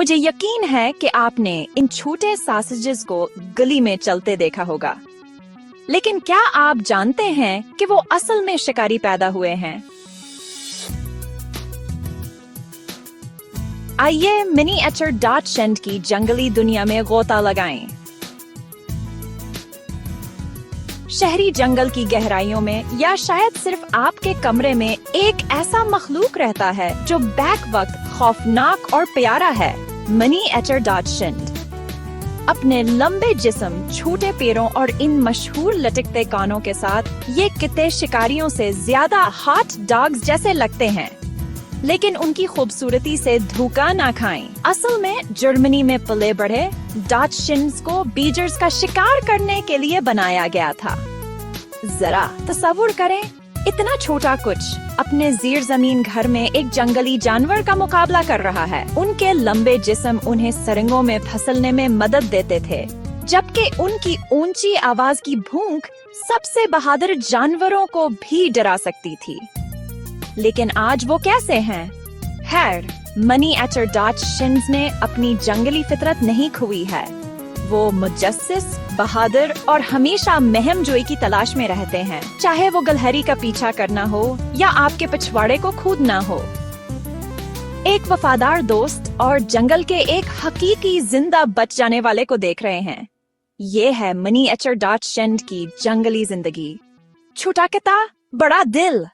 मुझे यकीन है कि आपने इन छोटे सॉसेजेस को गली में चलते देखा होगा, लेकिन क्या आप जानते हैं कि वो असल में शिकारी पैदा हुए हैं? आइए मिनिएचर डॉचशंड की जंगली दुनिया में गोता लगाएं। शहरी जंगल की गहराइयों में या शायद सिर्फ आपके कमरे में एक ऐसा मखलूक रहता है जो बैक वक्त खौफनाक और प्यारा है। मिनिएचर डॉचशंड अपने लंबे जिस्म, छोटे पैरों और इन मशहूर लटकते कानों के साथ ये कितने शिकारियों से ज्यादा हॉट डॉग्स जैसे लगते हैं, लेकिन उनकी खूबसूरती से धोखा ना खाएं। असल में जर्मनी में पले बढ़े डॉचशंड्स को बीजर्स का शिकार करने के लिए बनाया गया था। जरा तस्वुर करें, इतना छोटा कुछ अपने ज़ेर ज़मीन घर में एक जंगली जानवर का मुकाबला कर रहा है। उनके लंबे जिस्म उन्हें सरंगों में फसलने में मदद देते थे, जबकि उनकी ऊंची आवाज की भूख सबसे बहादुर जानवरों को भी डरा सकती थी। लेकिन आज वो कैसे हैं? खैर, मिनिएचर डॉचशंड्स ने अपनी जंगली फितरत नहीं खोई है। वो मुजस्सिस, बहादुर और हमेशा महमजोई की तलाश में रहते हैं, चाहे वो गलहरी का पीछा करना हो या आपके पिछवाड़े को कूदना हो। एक वफादार दोस्त और जंगल के एक हकीकी जिंदा बच जाने वाले को देख रहे हैं। ये है मिनिएचर डॉचशंड की जंगली जिंदगी। छोटा किता, बड़ा दिल।